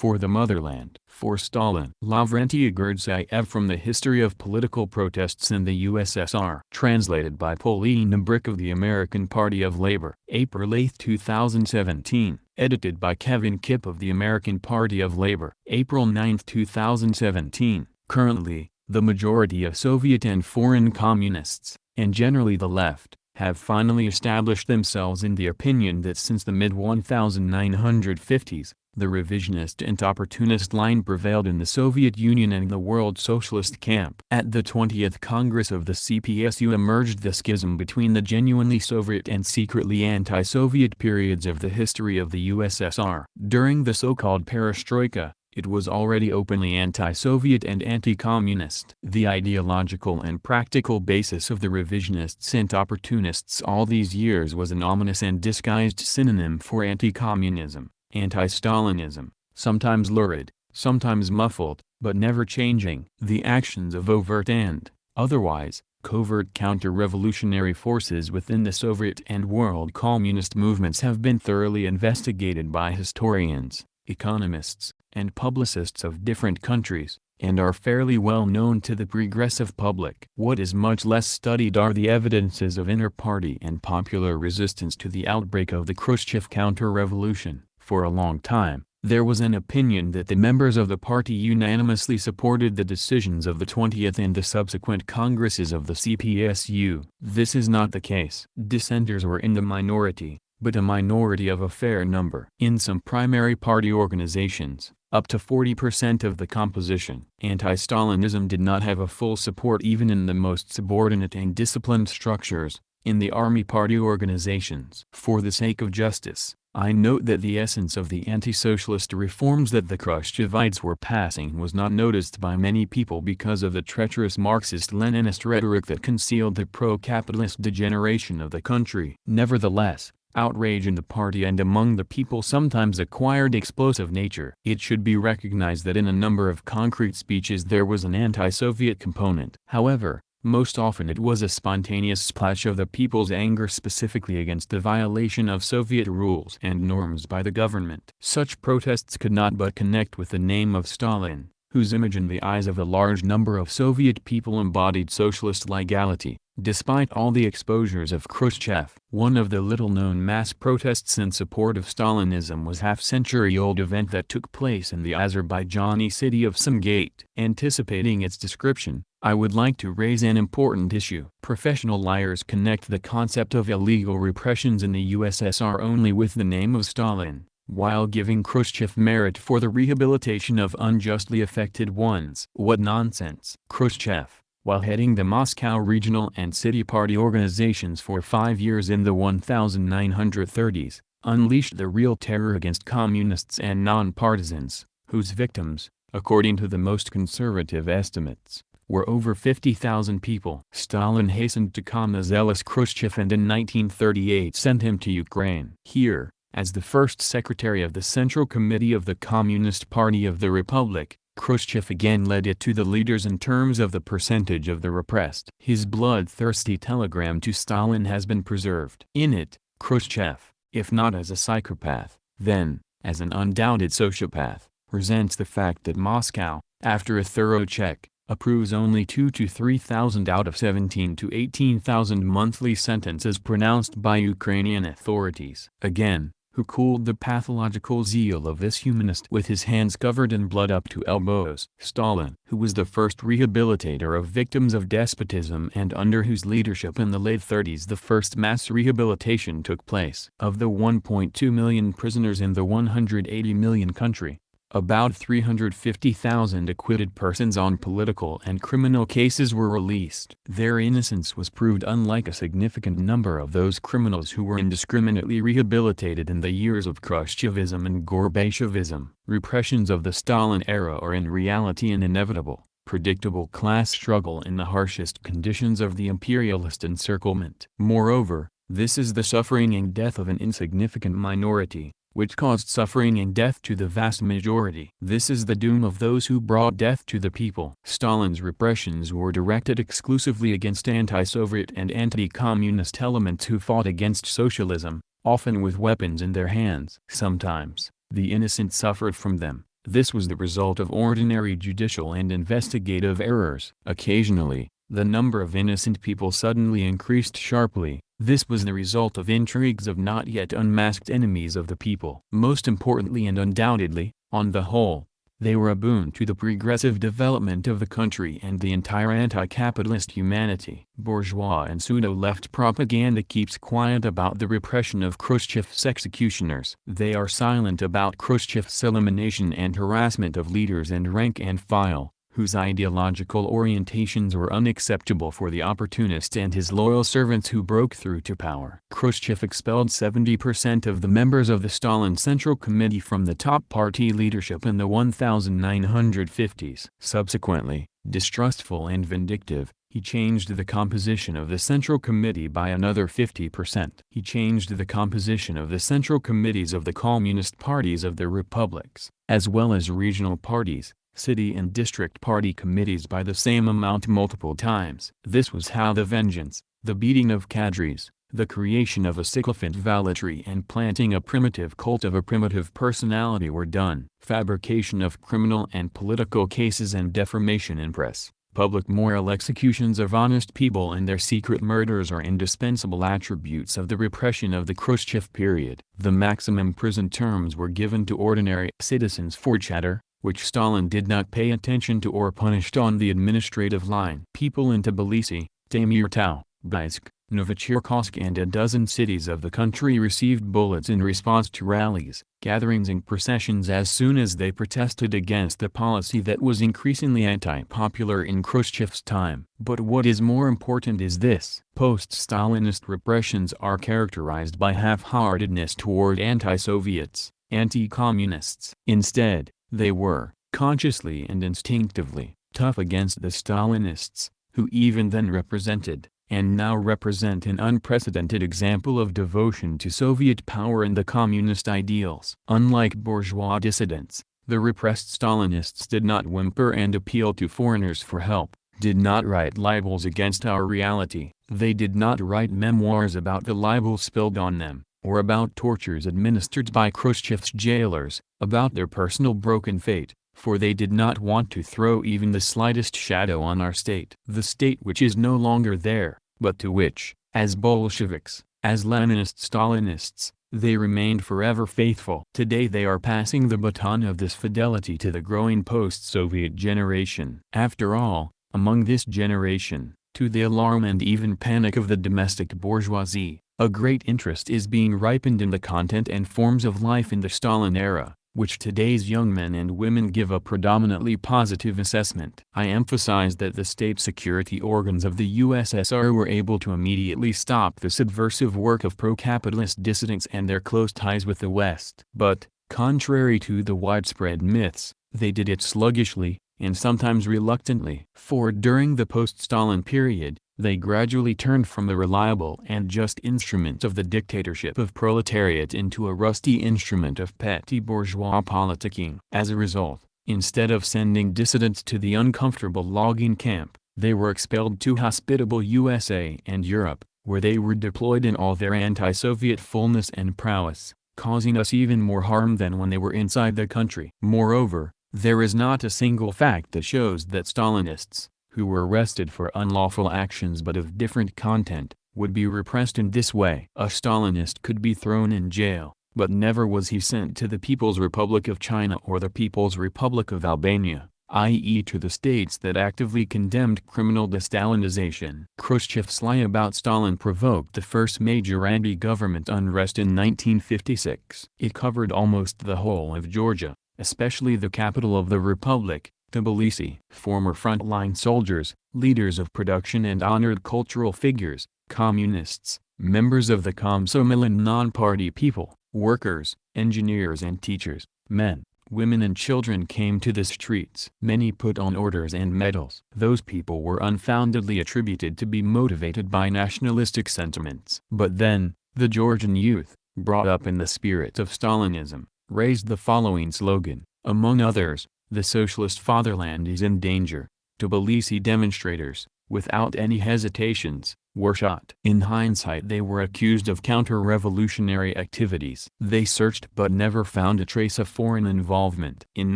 for the motherland. For Stalin. Lavrentiy Gurdzhiyev from the History of Political Protests in the USSR. Translated by Polina Brick of the American Party of Labor. April 8, 2017. Edited by Kevin Kipp of the American Party of Labor. April 9, 2017. Currently, the majority of Soviet and foreign communists, and generally the left, have finally established themselves in the opinion that since the mid-1950s, the revisionist and opportunist line prevailed in the Soviet Union and the World Socialist camp. At the 20th Congress of the CPSU emerged the schism between the genuinely Soviet and secretly anti-Soviet periods of the history of the USSR. During the so-called perestroika, it was already openly anti-Soviet and anti-communist. The ideological and practical basis of the revisionists and opportunists all these years was an ominous and disguised synonym for anti-communism, anti-Stalinism, sometimes lurid, sometimes muffled, but never changing. The actions of overt and, otherwise, covert counter-revolutionary forces within the Soviet and world communist movements have been thoroughly investigated by historians, economists, and publicists of different countries, and are fairly well known to the progressive public. What is much less studied are the evidences of inter-party and popular resistance to the outbreak of the Khrushchev counter-revolution. For a long time, there was an opinion that the members of the party unanimously supported the decisions of the 20th and the subsequent congresses of the CPSU. This is not the case. Dissenters were in the minority, but a minority of a fair number. In some primary party organizations, up to 40% of the composition. Anti-Stalinism did not have a full support even in the most subordinate and disciplined structures, in the army party organizations. For the sake of justice, I note that the essence of the anti-socialist reforms that the Khrushchevites were passing was not noticed by many people because of the treacherous Marxist-Leninist rhetoric that concealed the pro-capitalist degeneration of the country. Nevertheless, outrage in the party and among the people sometimes acquired explosive nature. It should be recognized that in a number of concrete speeches there was an anti-Soviet component. However, most often it was a spontaneous splash of the people's anger specifically against the violation of Soviet rules and norms by the government. Such protests could not but connect with the name of Stalin, whose image in the eyes of a large number of Soviet people embodied socialist legality. Despite all the exposures of Khrushchev, one of the little-known mass protests in support of Stalinism was a half-century-old event that took place in the Azerbaijani city of Sumgait. Anticipating its description, I would like to raise an important issue. Professional liars connect the concept of illegal repressions in the USSR only with the name of Stalin, while giving Khrushchev merit for the rehabilitation of unjustly affected ones. What nonsense! Khrushchev, while heading the Moscow regional and city party organizations for 5 years in the 1930s, unleashed the real terror against communists and non-partisans, whose victims, according to the most conservative estimates, were over 50,000 people. Stalin hastened to calm the zealous Khrushchev and in 1938 sent him to Ukraine. Here, as the first secretary of the Central Committee of the Communist Party of the Republic, Khrushchev again led it to the leaders in terms of the percentage of the repressed. His bloodthirsty telegram to Stalin has been preserved. In it, Khrushchev, if not as a psychopath, then, as an undoubted sociopath, resents the fact that Moscow, after a thorough check, approves only 2,000 to 3,000 out of 17,000 to 18,000 monthly sentences pronounced by Ukrainian authorities. Again, who cooled the pathological zeal of this humanist with his hands covered in blood up to elbows? Stalin, who was the first rehabilitator of victims of despotism and under whose leadership in the late 30s the first mass rehabilitation took place. Of the 1.2 million prisoners in the 180 million country, about 350,000 acquitted persons on political and criminal cases were released. Their innocence was proved, unlike a significant number of those criminals who were indiscriminately rehabilitated in the years of Khrushchevism and Gorbachevism. Repressions of the Stalin era are in reality an inevitable, predictable class struggle in the harshest conditions of the imperialist encirclement. Moreover, this is the suffering and death of an insignificant minority, which caused suffering and death to the vast majority. This is the doom of those who brought death to the people. Stalin's repressions were directed exclusively against anti-Soviet and anti-communist elements who fought against socialism, often with weapons in their hands. Sometimes, the innocent suffered from them, This was the result of ordinary judicial and investigative errors. Occasionally, the number of innocent people suddenly increased sharply. This was the result of intrigues of not yet unmasked enemies of the people. Most importantly and undoubtedly, on the whole, they were a boon to the progressive development of the country and the entire anti-capitalist humanity. Bourgeois and pseudo-left propaganda keeps quiet about the repression of Khrushchev's executioners. They are silent about Khrushchev's elimination and harassment of leaders and rank and file, whose ideological orientations were unacceptable for the opportunist and his loyal servants who broke through to power. Khrushchev expelled 70% of the members of the Stalin Central Committee from the top party leadership in the 1950s. Subsequently, distrustful and vindictive, he changed the composition of the Central Committee by another 50%. He changed the composition of the Central Committees of the Communist parties of the republics, as well as regional parties, city and district party committees by the same amount multiple times. This was how the vengeance, the beating of cadres, the creation of a sycophant valetry and planting a primitive cult of a primitive personality were done. Fabrication of criminal and political cases and defamation in press, public moral executions of honest people and their secret murders are indispensable attributes of the repression of the Khrushchev period. The maximum prison terms were given to ordinary citizens for chatter, which Stalin did not pay attention to or punished on the administrative line. People in Tbilisi, Temirtau, Baisk, Novocherkassk and a dozen cities of the country received bullets in response to rallies, gatherings and processions as soon as they protested against the policy that was increasingly anti-popular in Khrushchev's time. But what is more important is this: post-Stalinist repressions are characterized by half-heartedness toward anti-Soviets, anti-communists. Instead, they were, consciously and instinctively, tough against the Stalinists, who even then represented, and now represent an unprecedented example of devotion to Soviet power and the communist ideals. Unlike bourgeois dissidents, the repressed Stalinists did not whimper and appeal to foreigners for help, did not write libels against our reality. They did not write memoirs about the libels spilled on them, or about tortures administered by Khrushchev's jailers, about their personal broken fate, for they did not want to throw even the slightest shadow on our state. The state which is no longer there, but to which, as Bolsheviks, as Leninist-Stalinists, they remained forever faithful. Today they are passing the baton of this fidelity to the growing post-Soviet generation. After all, among this generation, to the alarm and even panic of the domestic bourgeoisie, a great interest is being ripened in the content and forms of life in the Stalin era, which today's young men and women give a predominantly positive assessment. I emphasize that the state security organs of the USSR were able to immediately stop the subversive work of pro-capitalist dissidents and their close ties with the West. But, contrary to the widespread myths, they did it sluggishly, and sometimes reluctantly. For during the post-Stalin period, they gradually turned from the reliable and just instrument of the dictatorship of proletariat into a rusty instrument of petty bourgeois politicking. As a result, instead of sending dissidents to the uncomfortable logging camp, they were expelled to hospitable USA and Europe, where they were deployed in all their anti-Soviet fullness and prowess, causing us even more harm than when they were inside the country. Moreover, there is not a single fact that shows that Stalinists, who were arrested for unlawful actions but of different content, would be repressed in this way. A Stalinist could be thrown in jail, but never was he sent to the People's Republic of China or the People's Republic of Albania, i.e. to the states that actively condemned criminal de-Stalinization. Khrushchev's lie about Stalin provoked the first major anti-government unrest in 1956. It covered almost the whole of Georgia, especially the capital of the republic, Tbilisi. Former frontline soldiers, leaders of production and honored cultural figures, communists, members of the Komsomol and non-party people, workers, engineers and teachers, men, women and children came to the streets. Many put on orders and medals. Those people were unfoundedly attributed to be motivated by nationalistic sentiments. But then, the Georgian youth, brought up in the spirit of Stalinism, raised the following slogan, among others: "The socialist fatherland is in danger." Tbilisi demonstrators, without any hesitations, were shot. In hindsight, they were accused of counter-revolutionary activities. They searched but never found a trace of foreign involvement. In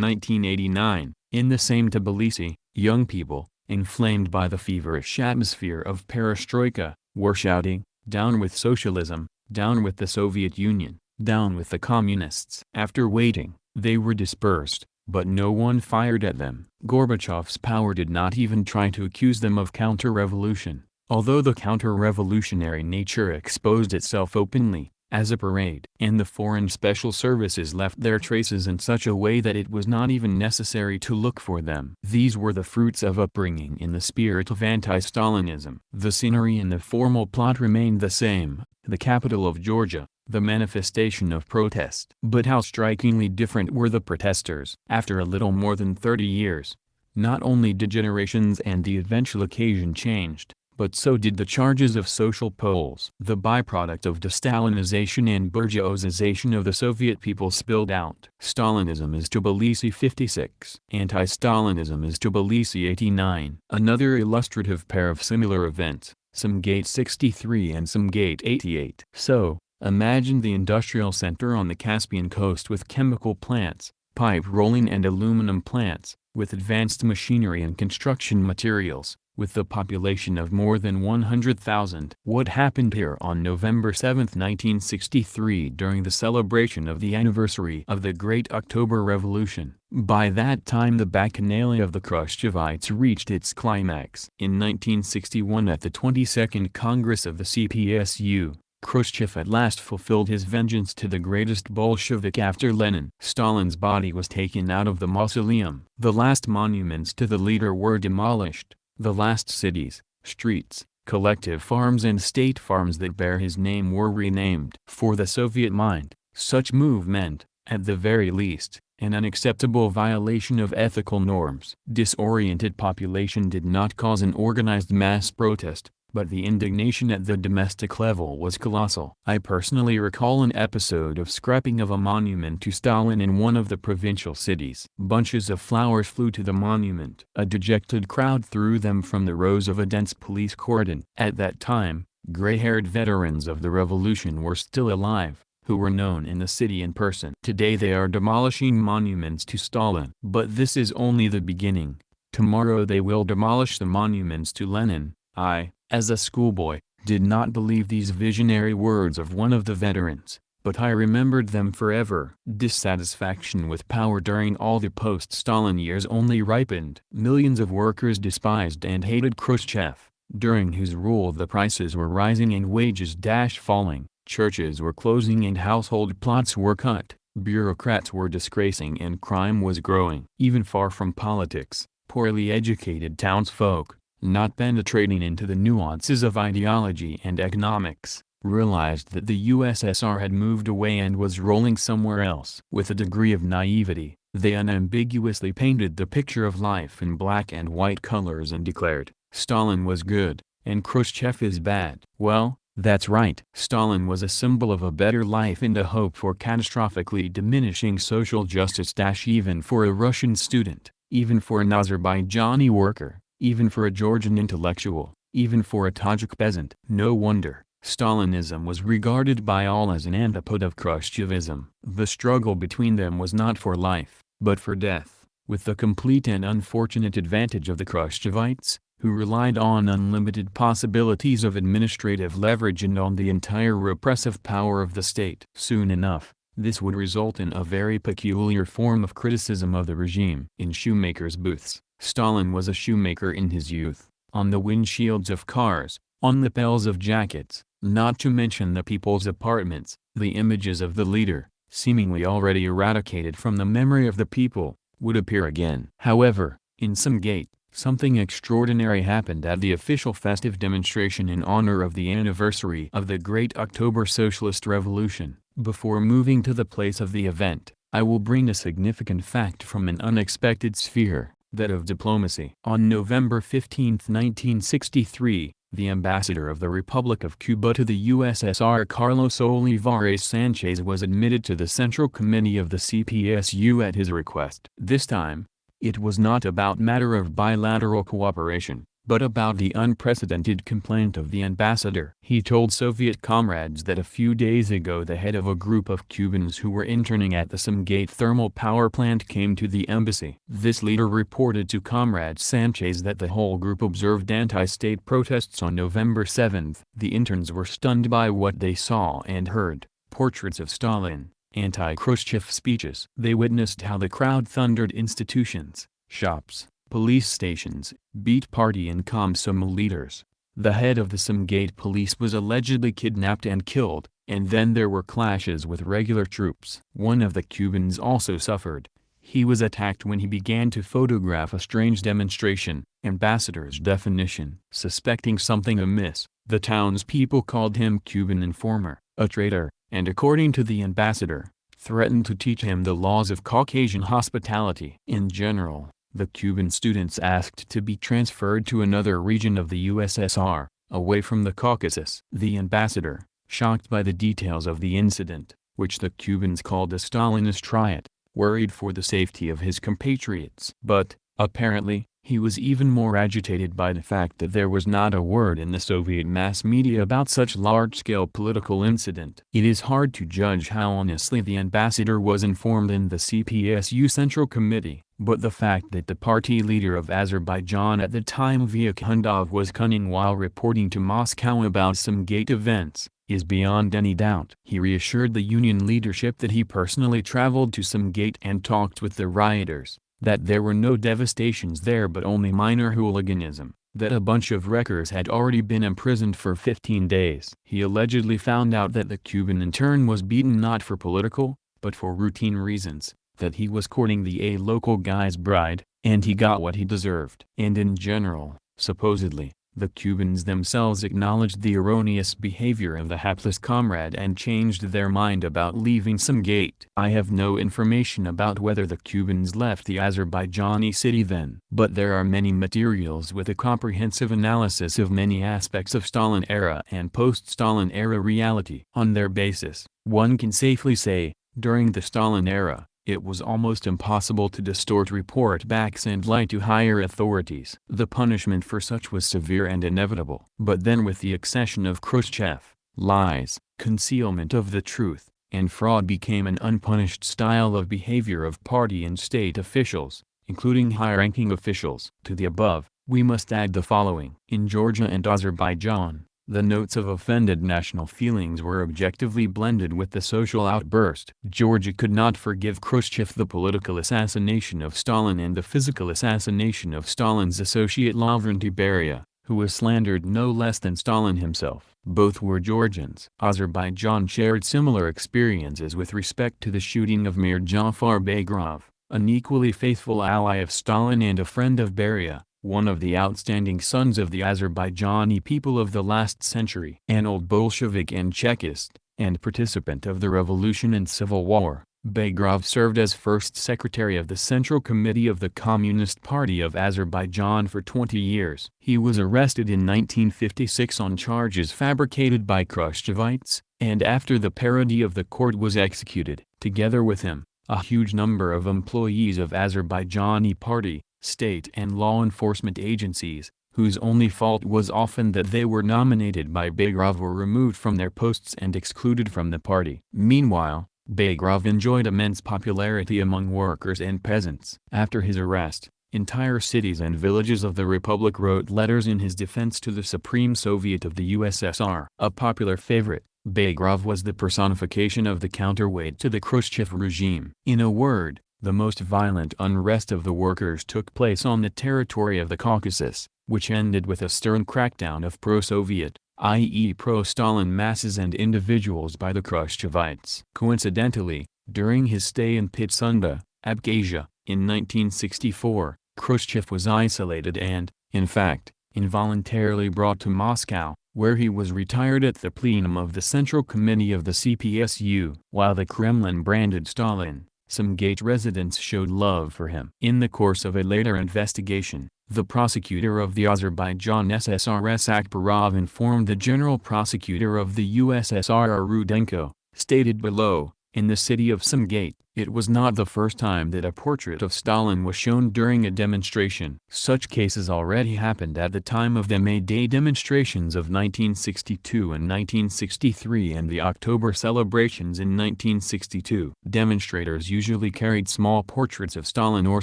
1989, in the same Tbilisi, young people, inflamed by the feverish atmosphere of perestroika, were shouting, "Down with socialism, down with the Soviet Union, down with the communists." After waiting, they were dispersed, but no one fired at them. Gorbachev's power did not even try to accuse them of counter-revolution, although the counter-revolutionary nature exposed itself openly, as a parade. And the foreign special services left their traces in such a way that it was not even necessary to look for them. These were the fruits of upbringing in the spirit of anti-Stalinism. The scenery and the formal plot remained the same, the capital of Georgia, the manifestation of protest. But how strikingly different were the protesters. After a little more than 30 years, not only did generations and the eventual occasion changed, but so did the charges of social poles. The byproduct of de-Stalinization and bourgeoisization of the Soviet people spilled out. Stalinism is Tbilisi 56. Anti-Stalinism is Tbilisi 89. Another illustrative pair of similar events, Sumgate 63 and Sumgate 88. So, imagine the industrial center on the Caspian coast with chemical plants, pipe rolling and aluminum plants, with advanced machinery and construction materials, with the population of more than 100,000. What happened here on November 7, 1963 during the celebration of the anniversary of the Great October Revolution? By that time the bacchanalia of the Khrushchevites reached its climax. In 1961 at the 22nd Congress of the CPSU, Khrushchev at last fulfilled his vengeance to the greatest Bolshevik after Lenin. Stalin's body was taken out of the mausoleum. The last monuments to the leader were demolished. The last cities, streets, collective farms and state farms that bear his name were renamed. For the Soviet mind, such move meant, at the very least, an unacceptable violation of ethical norms. Disoriented population did not cause an organized mass protest, but the indignation at the domestic level was colossal. I personally recall an episode of scrapping of a monument to Stalin in one of the provincial cities. Bunches of flowers flew to the monument. A dejected crowd threw them from the rows of a dense police cordon. At that time, gray-haired veterans of the revolution were still alive, who were known in the city in person. Today they are demolishing monuments to Stalin. But this is only the beginning. Tomorrow they will demolish the monuments to Lenin. I, as a schoolboy, did not believe these visionary words of one of the veterans, but I remembered them forever. Dissatisfaction with power during all the post-Stalin years only ripened. Millions of workers despised and hated Khrushchev, during whose rule the prices were rising and wages falling, churches were closing and household plots were cut, bureaucrats were disgracing and crime was growing. Even far from politics, poorly educated townsfolk, not penetrating into the nuances of ideology and economics, realized that the USSR had moved away and was rolling somewhere else. With a degree of naivety, they unambiguously painted the picture of life in black and white colors and declared, Stalin was good, and Khrushchev is bad. Well, that's right. Stalin was a symbol of a better life and a hope for catastrophically diminishing social justice. Even for a Russian student, even for an Azerbaijani worker, even for a Georgian intellectual, even for a Tajik peasant. No wonder, Stalinism was regarded by all as an antipode of Khrushchevism. The struggle between them was not for life, but for death, with the complete and unfortunate advantage of the Khrushchevites, who relied on unlimited possibilities of administrative leverage and on the entire repressive power of the state. Soon enough, this would result in a very peculiar form of criticism of the regime. In shoemakers' booths, Stalin was a shoemaker in his youth, on the windshields of cars, on lapels of jackets, not to mention the people's apartments. The images of the leader, seemingly already eradicated from the memory of the people, would appear again. However, in Sumgate, something extraordinary happened at the official festive demonstration in honor of the anniversary of the Great October Socialist Revolution. Before moving to the place of the event, I will bring a significant fact from an unexpected sphere, that of diplomacy. On November 15, 1963, the ambassador of the Republic of Cuba to the USSR Carlos Olivares Sanchez was admitted to the Central Committee of the CPSU at his request. This time, it was not about matter of bilateral cooperation, but about the unprecedented complaint of the ambassador. He told Soviet comrades that a few days ago the head of a group of Cubans who were interning at the Sumgait thermal power plant came to the embassy. This leader reported to Comrade Sanchez that the whole group observed anti-state protests on November 7. The interns were stunned by what they saw and heard: portraits of Stalin, anti-Khrushchev speeches. They witnessed how the crowd thundered institutions, shops, police stations, beat party and Komsomol leaders. The head of the Sumgait police was allegedly kidnapped and killed, and then there were clashes with regular troops. One of the Cubans also suffered. He was attacked when he began to photograph a strange demonstration. Ambassador's definition: suspecting something amiss, the townspeople called him Cuban informer, a traitor, and according to the ambassador, threatened to teach him the laws of Caucasian hospitality. In general, the Cuban students asked to be transferred to another region of the USSR, away from the Caucasus. The ambassador, shocked by the details of the incident, which the Cubans called a Stalinist riot, worried for the safety of his compatriots. But, apparently, he was even more agitated by the fact that there was not a word in the Soviet mass media about such large-scale political incident. It is hard to judge how honestly the ambassador was informed in the CPSU Central Committee, but the fact that the party leader of Azerbaijan at the time Vyakhandov was cunning while reporting to Moscow about some Gate events, is beyond any doubt. He reassured the Union leadership that he personally traveled to Sumgait and talked with the rioters, that there were no devastations there but only minor hooliganism, that a bunch of wreckers had already been imprisoned for 15 days. He allegedly found out that the Cuban intern was beaten not for political, but for routine reasons, that he was courting a local guy's bride, and he got what he deserved. And in general, supposedly, the Cubans themselves acknowledged the erroneous behavior of the hapless comrade and changed their mind about leaving Sumgait. I have no information about whether the Cubans left the Azerbaijani city then, but there are many materials with a comprehensive analysis of many aspects of Stalin era and post-Stalin era reality. On their basis, one can safely say, during the Stalin era, it was almost impossible to distort report backs and lie to higher authorities. The punishment for such was severe and inevitable. But then with the accession of Khrushchev, lies, concealment of the truth, and fraud became an unpunished style of behavior of party and state officials, including high-ranking officials. To the above, we must add the following. In Georgia and Azerbaijan, the notes of offended national feelings were objectively blended with the social outburst. Georgia could not forgive Khrushchev the political assassination of Stalin and the physical assassination of Stalin's associate Lavrentiy, who was slandered no less than Stalin himself. Both were Georgians. Azerbaijan shared similar experiences with respect to the shooting of Mir Jafar Bayrov, an equally faithful ally of Stalin and a friend of Beria, one of the outstanding sons of the Azerbaijani people of the last century. An old Bolshevik and Chekist, and participant of the revolution and civil war, Bayrov served as first secretary of the Central Committee of the Communist Party of Azerbaijan for 20 years. He was arrested in 1956 on charges fabricated by Khrushchevites, and after the parody of the court was executed. Together with him, a huge number of employees of Azerbaijani party, state and law enforcement agencies, whose only fault was often that they were nominated by Bayrov, were removed from their posts and excluded from the party. Meanwhile, Bayrov enjoyed immense popularity among workers and peasants. After his arrest, entire cities and villages of the Republic wrote letters in his defense to the Supreme Soviet of the USSR. A popular favorite, Bayrov was the personification of the counterweight to the Khrushchev regime. In a word, the most violent unrest of the workers took place on the territory of the Caucasus, which ended with a stern crackdown of pro-Soviet, i.e. pro-Stalin masses and individuals by the Khrushchevites. Coincidentally, during his stay in Pitsunda, Abkhazia, in 1964, Khrushchev was isolated and, in fact, involuntarily brought to Moscow, where he was retired at the plenum of the Central Committee of the CPSU. While the Kremlin branded Stalin, some Gate residents showed love for him. In the course of a later investigation, the prosecutor of the Azerbaijan SSRS Akbarov informed the general prosecutor of the USSR Rudenko, stated below, In the city of Sumgait, it was not the first time that a portrait of Stalin was shown during a demonstration. Such cases already happened at the time of the May Day demonstrations of 1962 and 1963 and the October celebrations in 1962. Demonstrators usually carried small portraits of Stalin or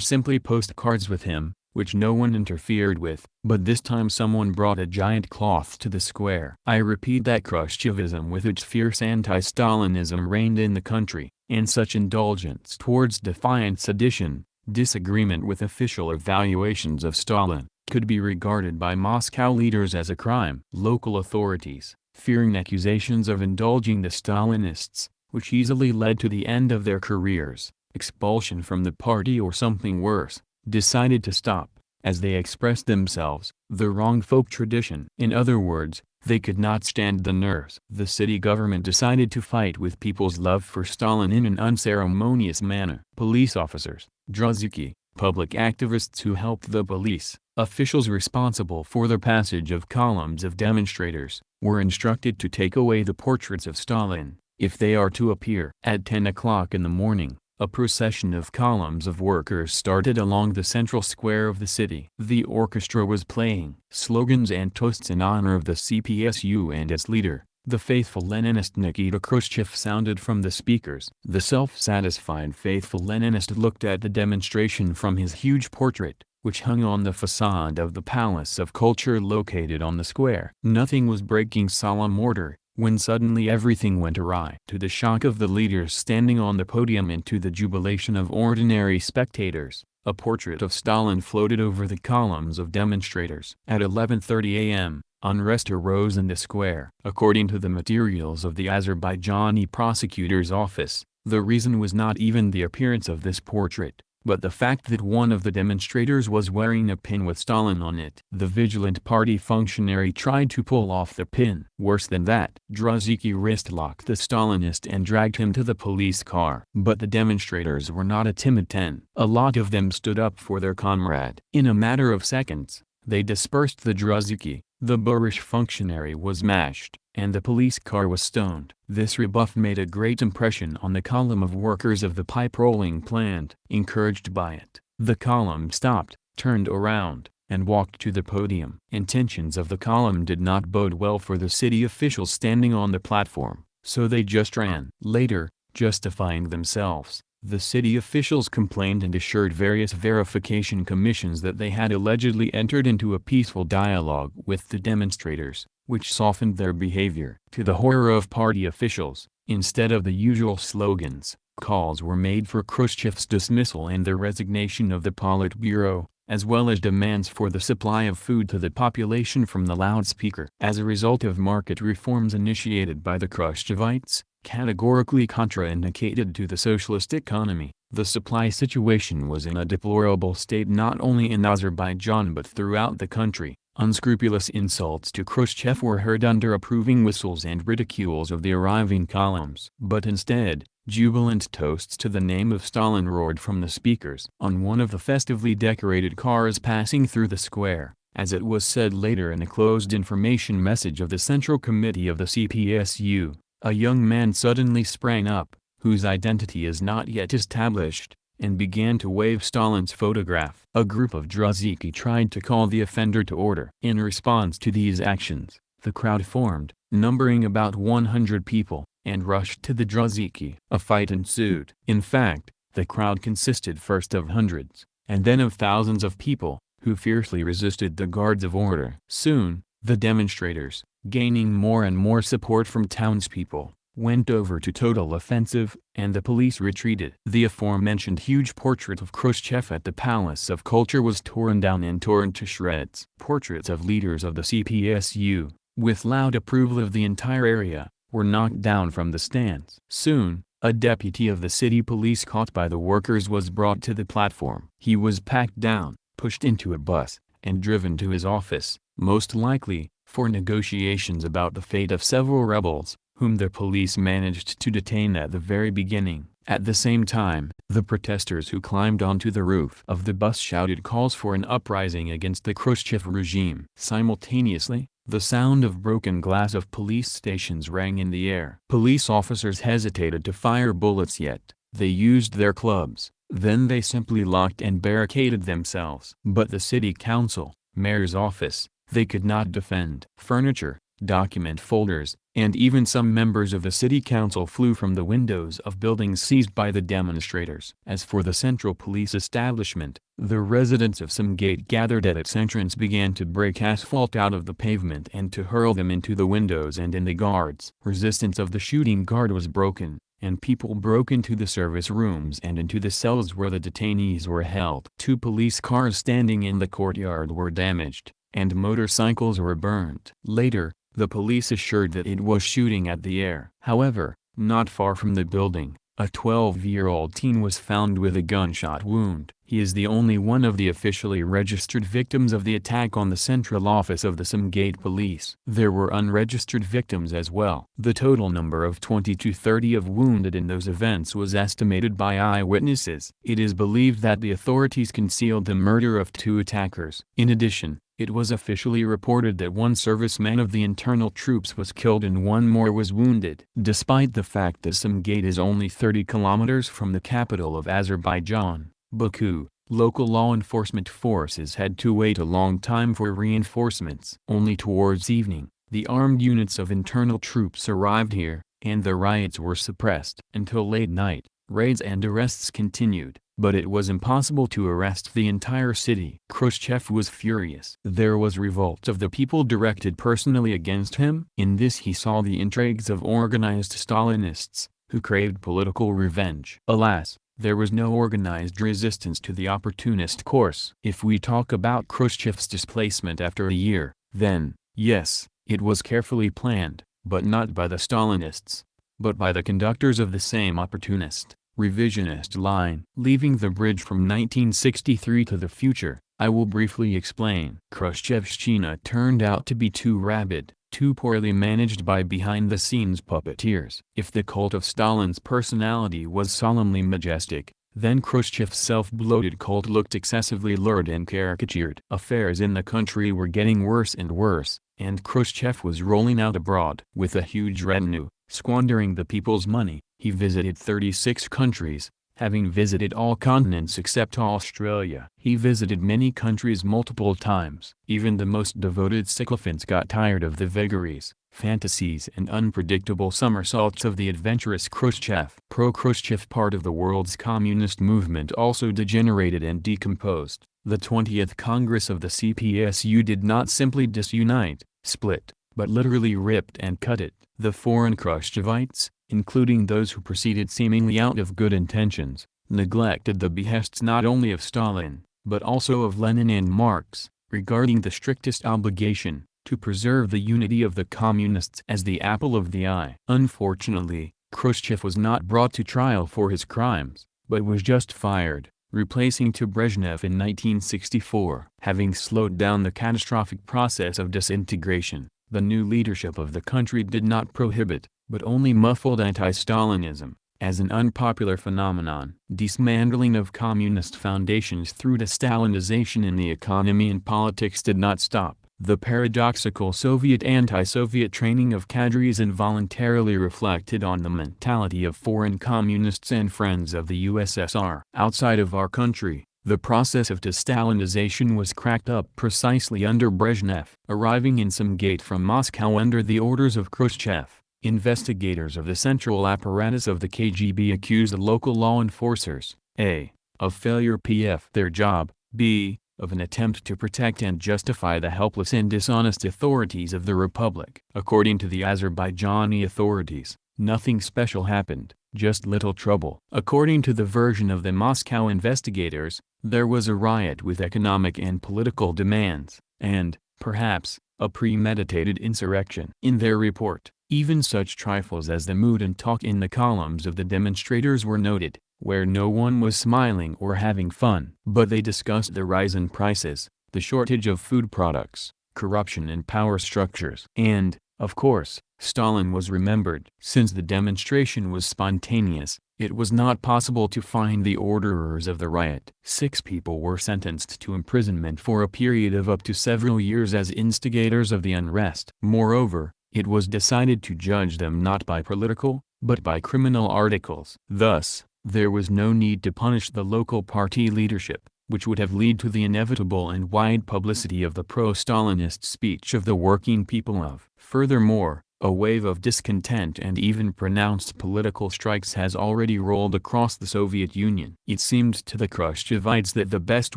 simply postcards with him, which no one interfered with, but this time someone brought a giant cloth to the square. I repeat that Khrushchevism with its fierce anti-Stalinism reigned in the country, and such indulgence towards defiant sedition, disagreement with official evaluations of Stalin, could be regarded by Moscow leaders as a crime. Local authorities, fearing accusations of indulging the Stalinists, which easily led to the end of their careers, expulsion from the party or something worse, decided to stop, as they expressed themselves, the wrong folk tradition. In other words, they could not stand the nerves. The city government decided to fight with people's love for Stalin in an unceremonious manner. Police officers, Gurdzhiyev, public activists who helped the police, officials responsible for the passage of columns of demonstrators, were instructed to take away the portraits of Stalin, if they are to appear. At 10 o'clock in the morning, a procession of columns of workers started along the central square of the city. The orchestra was playing. Slogans and toasts in honor of the CPSU and its leader, the faithful Leninist Nikita Khrushchev, sounded from the speakers. The self-satisfied faithful Leninist looked at the demonstration from his huge portrait, which hung on the facade of the Palace of Culture located on the square. Nothing was breaking solemn order, when suddenly everything went awry. To the shock of the leaders standing on the podium and to the jubilation of ordinary spectators, a portrait of Stalin floated over the columns of demonstrators. At 11:30 a.m., unrest arose in the square. According to the materials of the Azerbaijani prosecutor's office, the reason was not even the appearance of this portrait, but the fact that one of the demonstrators was wearing a pin with Stalin on it. The vigilant party functionary tried to pull off the pin. Worse than that, Gurdzhiyev wrist-locked the Stalinist and dragged him to the police car. But the demonstrators were not a timid 10. A lot of them stood up for their comrade. In a matter of seconds, they dispersed the Gurdzhiyev. The boorish functionary was mashed, and the police car was stoned. This rebuff made a great impression on the column of workers of the pipe-rolling plant. Encouraged by it, the column stopped, turned around, and walked to the podium. Intentions of the column did not bode well for the city officials standing on the platform, so they just ran. Later, justifying themselves, the city officials complained and assured various verification commissions that they had allegedly entered into a peaceful dialogue with the demonstrators, which softened their behavior. To the horror of party officials, instead of the usual slogans, calls were made for Khrushchev's dismissal and the resignation of the Politburo, as well as demands for the supply of food to the population from the loudspeaker. As a result of market reforms initiated by the Khrushchevites, categorically contraindicated to the socialist economy, the supply situation was in a deplorable state not only in Azerbaijan but throughout the country. Unscrupulous insults to Khrushchev were heard under approving whistles and ridicules of the arriving columns. But instead, jubilant toasts to the name of Stalin roared from the speakers. On one of the festively decorated cars passing through the square, as it was said later in a closed information message of the Central Committee of the CPSU, a young man suddenly sprang up, whose identity is not yet established, and began to wave Stalin's photograph. A group of Gurdzhiyev tried to call the offender to order. In response to these actions, the crowd formed, numbering about 100 people, and rushed to the Gurdzhiyev. A fight ensued. In fact, the crowd consisted first of hundreds, and then of thousands of people, who fiercely resisted the guards of order. Soon, the demonstrators, gaining more and more support from townspeople, went over to total offensive, and the police retreated. The aforementioned huge portrait of Khrushchev at the Palace of Culture was torn down and torn to shreds. Portraits of leaders of the CPSU, with loud approval of the entire area, were knocked down from the stands. Soon, a deputy of the city police caught by the workers was brought to the platform. He was packed down, pushed into a bus, and driven to his office, most likely, for negotiations about the fate of several rebels, whom the police managed to detain at the very beginning. At the same time, the protesters who climbed onto the roof of the bus shouted calls for an uprising against the Khrushchev regime. Simultaneously, The sound of broken glass of police stations rang in the air. Police officers hesitated to fire bullets yet. They used their clubs, then they simply locked and barricaded themselves. But the city council, mayor's office, they could not defend. Furniture, document folders, and even some members of the city council flew from the windows of buildings seized by the demonstrators. As for the central police establishment, the residents of some gate gathered at its entrance began to break asphalt out of the pavement and to hurl them into the windows and in the guards. Resistance of the shooting guard was broken, and people broke into the service rooms and into the cells where the detainees were held. 2 police cars standing in the courtyard were damaged, and motorcycles were burned. Later, the police assured that it was shooting at the air. However, not far from the building, a 12-year-old teen was found with a gunshot wound. He is the only one of the officially registered victims of the attack on the central office of the Samgate police. There were unregistered victims as well. The total number of 20 to 30 of wounded in those events was estimated by eyewitnesses. It is believed that the authorities concealed the murder of 2 attackers. In addition, it was officially reported that 1 serviceman of the internal troops was killed and 1 more was wounded. Despite the fact that Samgate is only 30 kilometers from the capital of Azerbaijan, Baku, local law enforcement forces had to wait a long time for reinforcements. Only towards evening, the armed units of internal troops arrived here, and the riots were suppressed. Until late night, raids and arrests continued, but it was impossible to arrest the entire city. Khrushchev was furious. There was revolt of the people directed personally against him. In this he saw the intrigues of organized Stalinists, who craved political revenge. Alas, there was no organized resistance to the opportunist course. If we talk about Khrushchev's displacement after a year, then, yes, it was carefully planned, but not by the Stalinists, but by the conductors of the same opportunist, revisionist line. Leaving the bridge from 1963 to the future, I will briefly explain. Khrushchev's China turned out to be too rabid, too poorly managed by behind-the-scenes puppeteers. If the cult of Stalin's personality was solemnly majestic, then Khrushchev's self-bloated cult looked excessively lurid and caricatured. Affairs in the country were getting worse and worse, and Khrushchev was rolling out abroad. With a huge retinue, squandering the people's money, he visited 36 countries, having visited all continents except Australia. He visited many countries multiple times. Even the most devoted sycophants got tired of the vagaries, fantasies and unpredictable somersaults of the adventurous Khrushchev. Pro-Khrushchev part of the world's communist movement also degenerated and decomposed. The 20th Congress of the CPSU did not simply disunite, split, but literally ripped and cut it. The foreign Khrushchevites, including those who proceeded seemingly out of good intentions, neglected the behests not only of Stalin, but also of Lenin and Marx, regarding the strictest obligation, to preserve the unity of the communists as the apple of the eye. Unfortunately, Khrushchev was not brought to trial for his crimes, but was just fired, replacing Brezhnev in 1964. Having slowed down the catastrophic process of disintegration, the new leadership of the country did not prohibit, but only muffled anti-Stalinism, as an unpopular phenomenon. Dismantling of communist foundations through de-Stalinization in the economy and politics did not stop. The paradoxical Soviet anti-Soviet training of cadres involuntarily reflected on the mentality of foreign communists and friends of the USSR. Outside of our country, the process of de-Stalinization was cracked up precisely under Brezhnev. Arriving in Samgate from Moscow under the orders of Khrushchev, investigators of the central apparatus of the KGB accused the local law enforcers, a. of failure pf their job, b. of an attempt to protect and justify the helpless and dishonest authorities of the republic. According to the Azerbaijani authorities, nothing special happened, just little trouble. According to the version of the Moscow investigators, there was a riot with economic and political demands, and, perhaps, a premeditated insurrection. In their report, even such trifles as the mood and talk in the columns of the demonstrators were noted, where no one was smiling or having fun. But they discussed the rise in prices, the shortage of food products, corruption in power structures. And, of course, Stalin was remembered. Since the demonstration was spontaneous, It was not possible to find the orderers of the riot. 6 people were sentenced to imprisonment for a period of up to several years as instigators of the unrest. Moreover, it was decided to judge them not by political, but by criminal articles. Thus, there was no need to punish the local party leadership, which would have led to the inevitable and wide publicity of the pro-Stalinist speech of the working people of. Furthermore, a wave of discontent and even pronounced political strikes has already rolled across the Soviet Union. It seemed to the Khrushchevites that the best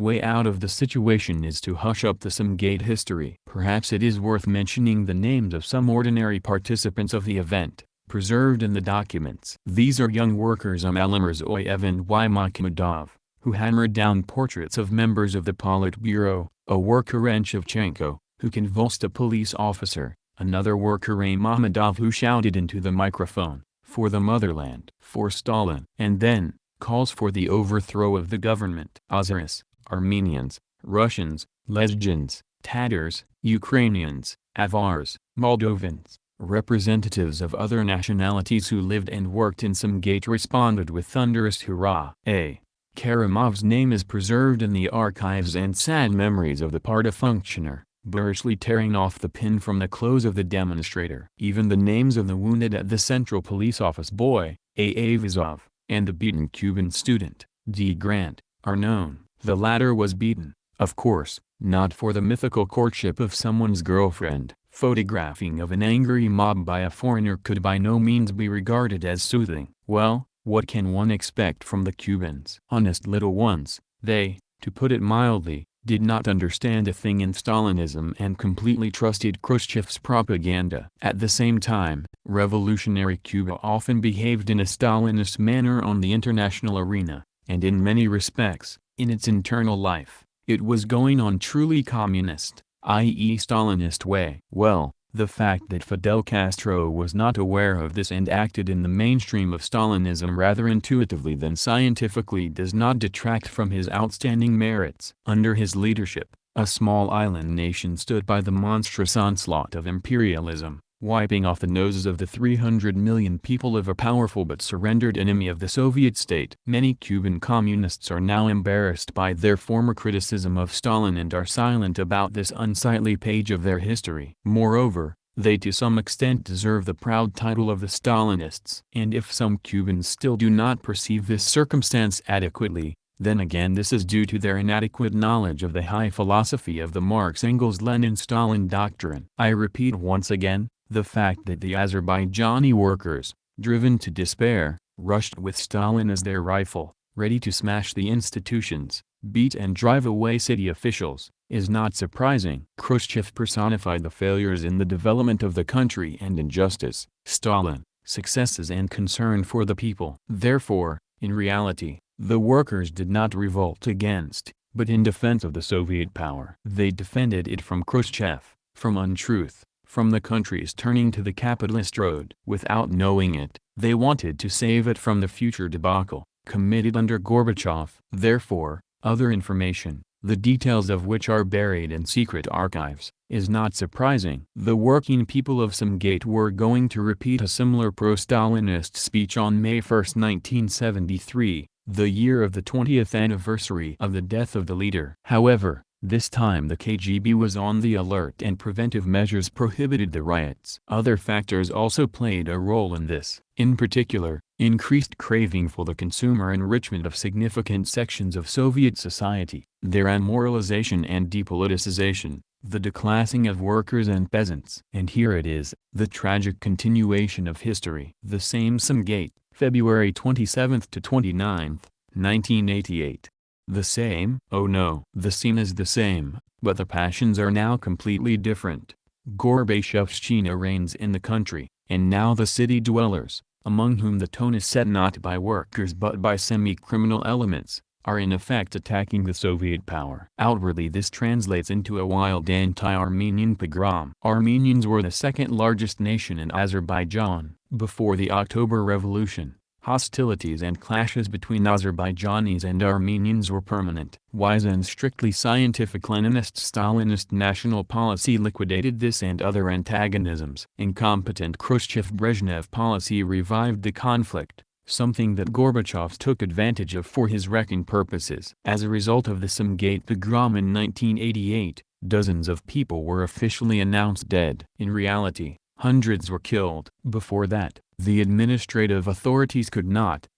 way out of the situation is to hush up the Sumgate history. Perhaps it is worth mentioning the names of some ordinary participants of the event, preserved in the documents. These are young workers Mirzoyev and Y. Makhmudov, who hammered down portraits of members of the Politburo, a worker Shevchenko, who convulsed a police officer, another worker Mammadov who shouted into the microphone, "For the motherland, for Stalin," and then, calls for the overthrow of the government. Azeris, Armenians, Russians, Lesgians, Tatars, Ukrainians, Avars, Moldovans, representatives of other nationalities who lived and worked in Sumgate responded with thunderous hurrah. A. Karimov's name is preserved in the archives and sad memories of the party functionary, boorishly tearing off the pin from the clothes of the demonstrator. Even the names of the wounded at the Central Police Office boy, A. Avizov, and the beaten Cuban student, D. Grant, are known. The latter was beaten, of course, not for the mythical courtship of someone's girlfriend. Photographing of an angry mob by a foreigner could by no means be regarded as soothing. Well, what can one expect from the Cubans? Honest little ones, they, to put it mildly, did not understand a thing in Stalinism and completely trusted Khrushchev's propaganda. At the same time, revolutionary Cuba often behaved in a Stalinist manner on the international arena, and in many respects, in its internal life, it was going on truly communist, i.e. Stalinist way. Well, the fact that Fidel Castro was not aware of this and acted in the mainstream of Stalinism rather intuitively than scientifically does not detract from his outstanding merits. Under his leadership, a small island nation stood by the monstrous onslaught of imperialism, wiping off the noses of the 300 million people of a powerful but surrendered enemy of the Soviet state. Many Cuban communists are now embarrassed by their former criticism of Stalin and are silent about this unsightly page of their history. Moreover, they to some extent deserve the proud title of the Stalinists. And if some Cubans still do not perceive this circumstance adequately, then again this is due to their inadequate knowledge of the high philosophy of the Marx-Engels-Lenin-Stalin doctrine. I repeat once again, the fact that the Azerbaijani workers, driven to despair, rushed with Stalin as their rifle, ready to smash the institutions, beat and drive away city officials, is not surprising. Khrushchev personified the failures in the development of the country and injustice, Stalin, successes and concern for the people. Therefore, in reality, the workers did not revolt against, but in defense of the Soviet power. They defended it from Khrushchev, from untruth, from the country's turning to the capitalist road. Without knowing it, they wanted to save it from the future debacle, committed under Gorbachev. Therefore, other information, the details of which are buried in secret archives, is not surprising. The working people of Sumgate were going to repeat a similar pro-Stalinist speech on May 1, 1973, the year of the 20th anniversary of the death of the leader. However, this time the KGB was on the alert and preventive measures prohibited the riots. Other factors also played a role in this. In particular, increased craving for the consumer enrichment of significant sections of Soviet society, their unmoralization and depoliticization, the declassing of workers and peasants. And here it is, the tragic continuation of history. The same Sumgate, February 27 to 29, 1988. The same? Oh no. The scene is the same, but the passions are now completely different. Gorbachev's China reigns in the country, and now the city dwellers, among whom the tone is set not by workers but by semi-criminal elements, are in effect attacking the Soviet power. Outwardly this translates into a wild anti-Armenian pogrom. Armenians were the second largest nation in Azerbaijan. Before the October Revolution, hostilities and clashes between Azerbaijanis and Armenians were permanent. Wise and strictly scientific Leninist-Stalinist national policy liquidated this and other antagonisms. Incompetent Khrushchev-Brezhnev policy revived the conflict, something that Gorbachev took advantage of for his wrecking purposes. As a result of the Sumgate pogrom in 1988, dozens of people were officially announced dead. In reality, hundreds were killed. Before that, the administrative authorities could not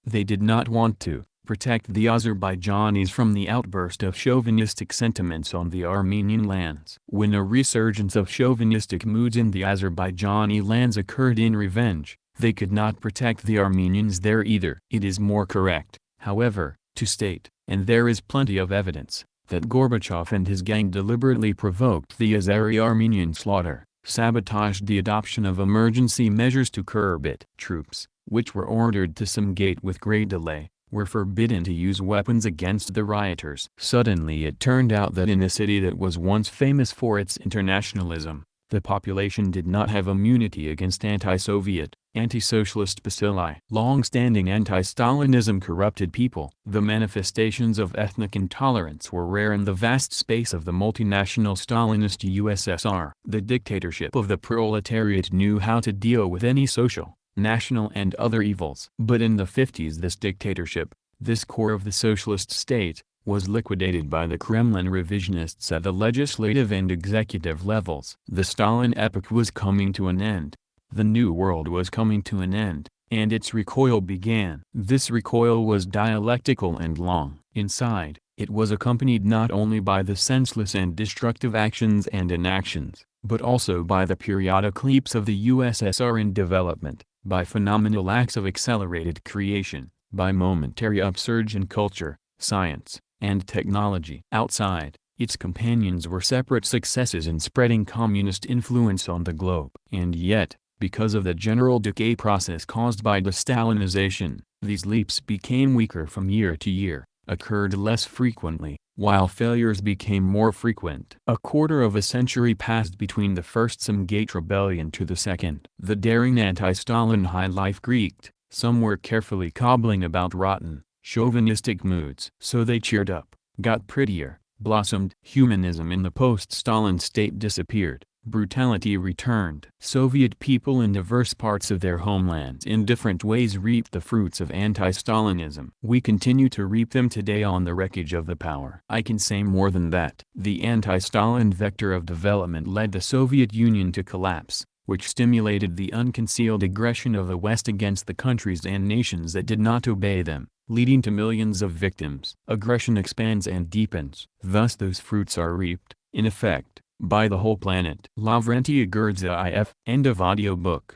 they did not want to protect the Azerbaijanis from the outburst of chauvinistic sentiments on the Armenian lands. When a resurgence of chauvinistic moods in the Azerbaijani lands occurred in revenge, they could not protect the Armenians there either. It is more correct, however, to state, and there is plenty of evidence, that Gorbachev and his gang deliberately provoked the Azeri-Armenian slaughter, sabotaged the adoption of emergency measures to curb it. Troops, which were ordered to Sumgate with great delay, were forbidden to use weapons against the rioters. Suddenly it turned out that in a city that was once famous for its internationalism, the population did not have immunity against anti-Soviet, anti-socialist bacilli. Long-standing anti-Stalinism corrupted people. The manifestations of ethnic intolerance were rare in the vast space of the multinational Stalinist USSR. The dictatorship of the proletariat knew how to deal with any social, national and other evils. But in the 50s this dictatorship, this core of the socialist state, was liquidated by the Kremlin revisionists at the legislative and executive levels. The Stalin epoch was coming to an end. The New World was coming to an end, and its recoil began. This recoil was dialectical and long. Inside, it was accompanied not only by the senseless and destructive actions and inactions, but also by the periodic leaps of the USSR in development, by phenomenal acts of accelerated creation, by momentary upsurge in culture, science, and technology. Outside, its companions were separate successes in spreading communist influence on the globe. And yet, because of the general decay process caused by de-Stalinization, these leaps became weaker from year to year, occurred less frequently, while failures became more frequent. A quarter of a century passed between the first Sumgate rebellion to the second. The daring anti-Stalin high life creaked, some were carefully cobbling about rotten, chauvinistic moods. So they cheered up, got prettier, blossomed. Humanism in the post-Stalin state disappeared. Brutality returned. Soviet people in diverse parts of their homelands in different ways reaped the fruits of anti-Stalinism. We continue to reap them today on the wreckage of the power. I can say more than that. The anti-Stalin vector of development led the Soviet Union to collapse, which stimulated the unconcealed aggression of the West against the countries and nations that did not obey them, leading to millions of victims. Aggression expands and deepens. Thus those fruits are reaped, in effect, by the whole planet. Lavrentiy Gurdzhiyev. End of audiobook.